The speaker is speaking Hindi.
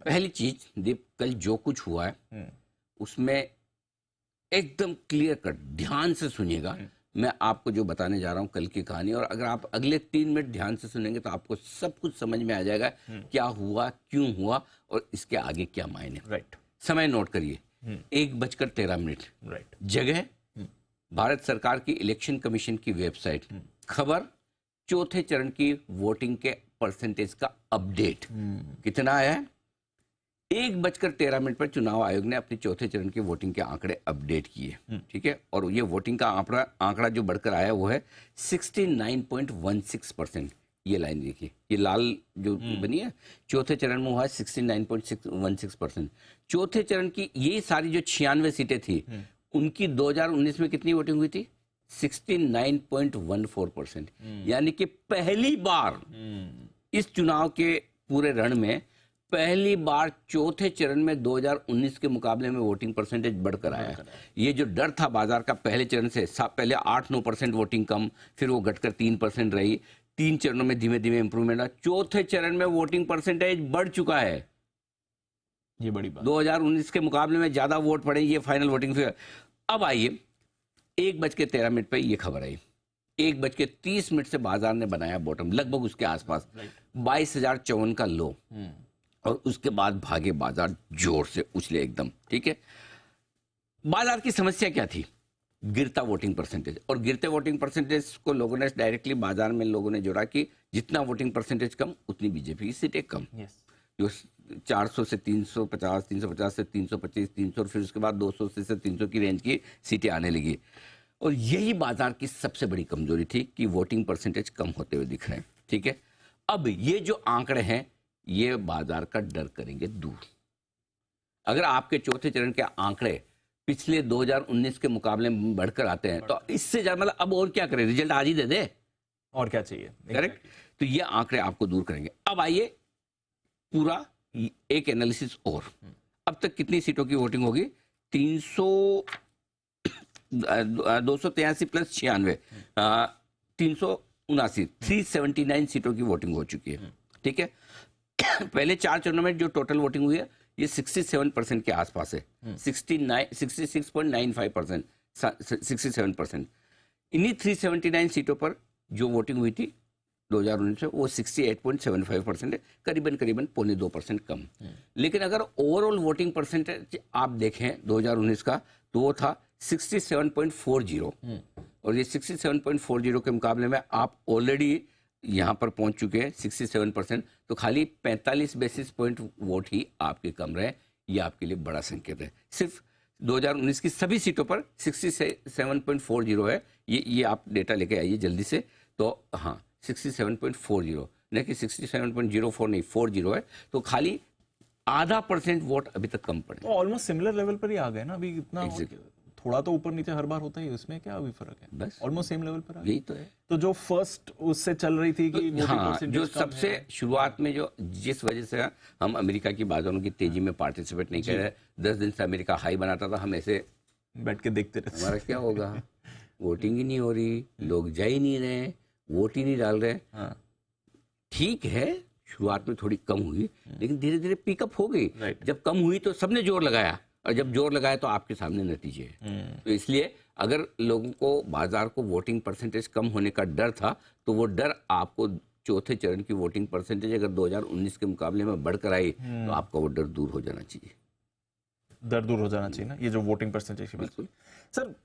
पहली चीज दीप, कल जो कुछ हुआ है उसमें एकदम क्लियर कट, ध्यान से सुनिएगा। मैं आपको जो बताने जा रहा हूँ कल की कहानी, और अगर आप अगले 3 मिनट ध्यान से सुनेंगे तो आपको सब कुछ समझ में आ जाएगा क्या हुआ, क्यों हुआ और इसके आगे क्या मायने। राइट। समय नोट करिए, 1:13। राइट। जगह भारत सरकार की इलेक्शन कमीशन की वेबसाइट। खबर, चौथे चरण की वोटिंग के परसेंटेज का अपडेट। कितना आया है? 1:13 पर चुनाव आयोग ने अपने चौथे चरण के वोटिंग के आंकड़े अपडेट किए। ठीक है, और ये वोटिंग का आंकड़ा जो बढ़कर आया वो है 69.16%। ये लाइन देखिए, ये लाल जो बनी है, चौथे चरण में हुआ है 69.16%। चौथे चरण की ये सारी जो 96 सीटें थी उनकी 2019 में कितनी वोटिंग हुई थी? 69.14%। यानी कि पहली बार इस चुनाव के पूरे रण में पहली बार चौथे चरण में 2019 के मुकाबले में वोटिंग परसेंटेज बढ़कर आया है। ये जो डर था बाजार का पहले चरण से, पहले 8-9% वोटिंग कम, फिर वो घटकर 3% रही, 3 चरणों में धीमे धीमे इंप्रूवमेंट आया, चौथे चरण में वोटिंग परसेंटेज बढ़ चुका है। ये बड़ी बात, 2019 के मुकाबले में ज्यादा वोट पड़े, ये फाइनल वोटिंग फिगर। अब आइए 1:13 पर ये खबर आई, 1:30 से बाजार ने बनाया बॉटम, लगभग उसके आसपास 22,054 का लो, और उसके बाद भागे बाजार जोर से उछले एकदम। ठीक है, बाजार की समस्या क्या थी? गिरता वोटिंग परसेंटेज, और गिरते वोटिंग परसेंटेज को लोगों ने डायरेक्टली बाजार में लोगों ने जोड़ा कि जितना वोटिंग परसेंटेज कम उतनी बीजेपी की सीटें कम। जो 400 से 350, 350 से 325, 300, फिर उसके बाद 200 से 300 की रेंज की सीटें आने लगी। और यही बाजार की सबसे बड़ी कमजोरी थी कि वोटिंग परसेंटेज कम होते हुए दिख रहे हैं। ठीक है, अब ये जो आंकड़े हैं ये बाजार का डर करेंगे दूर। अगर आपके चौथे चरण के आंकड़े पिछले 2019 के मुकाबले में बढ़कर आते हैं तो इससे ज्यादा, मतलब अब और क्या करें, रिजल्ट आज ही दे दे, और क्या चाहिए। करेक्ट। तो ये आंकड़े आपको दूर करेंगे। अब आइए पूरा एक एनालिसिस और, अब तक कितनी सीटों की वोटिंग होगी? 283 प्लस 96, 379, 379 सीटों की वोटिंग हो चुकी है। ठीक है, पहले 4 चरणों में जो टोटल वोटिंग हुई है ये 67% के आसपास है, 66.95%, 67%। इन्हीं 379 सीटों पर जो वोटिंग हुई थी 2019 में वो 68.75% है, करीबन 0.25% कम। लेकिन अगर ओवरऑल वोटिंग परसेंटेज आप देखें 2019 का तो वो था 67.40, और ये 67.40 के मुकाबले में आप ऑलरेडी यहाँ पर पहुंच चुके हैं 67%, तो खाली 45 बेसिस पॉइंट वोट ही आपके कम रहे। ये आपके लिए बड़ा संकेत है। सिर्फ 2019 की सभी सीटों पर 67.40 है। ये आप डेटा लेके आइए जल्दी से। तो हाँ 67.40, नहीं कि 67.04 नहीं, 40 है, तो खाली आधा % वोट अभी तक कम पड़े। ऑलमोस्ट सिमिलर लेवल पर ही आ गए ना अभी। इतना थोड़ा तो ऊपर नीचे हर बार होता है, इसमें क्या अभी फर्क है? बस ऑलमोस्ट सेम लेवल पर यही तो है। तो जो फर्स्ट उससे चल रही थी कि तो हाँ, जो सबसे शुरुआत में जो जिस वजह से हम अमेरिका की बाजारों की तेजी में पार्टिसिपेट नहीं कर रहे, 10 दिन से अमेरिका हाई बनाता था, हम ऐसे बैठ के देखते रहते, हमारा क्या होगा, वोटिंग ही नहीं हो रही, लोग जा ही नहीं रहे, वोट ही नहीं डाल रहे। ठीक है, शुरुआत में थोड़ी कम हुई लेकिन धीरे धीरे पिकअप हो गई। जब कम हुई तो सबने जोर लगाया, और जब जोर लगाया तो आपके सामने नतीजे हैं। तो इसलिए अगर लोगों को, बाजार को वोटिंग परसेंटेज कम होने का डर था तो वो डर आपको चौथे चरण की वोटिंग परसेंटेज अगर 2019 के मुकाबले में बढ़कर आई तो आपका वो डर दूर हो जाना चाहिए। डर दूर हो जाना चाहिए ना, ये जो वोटिंग परसेंटेज की बात। सर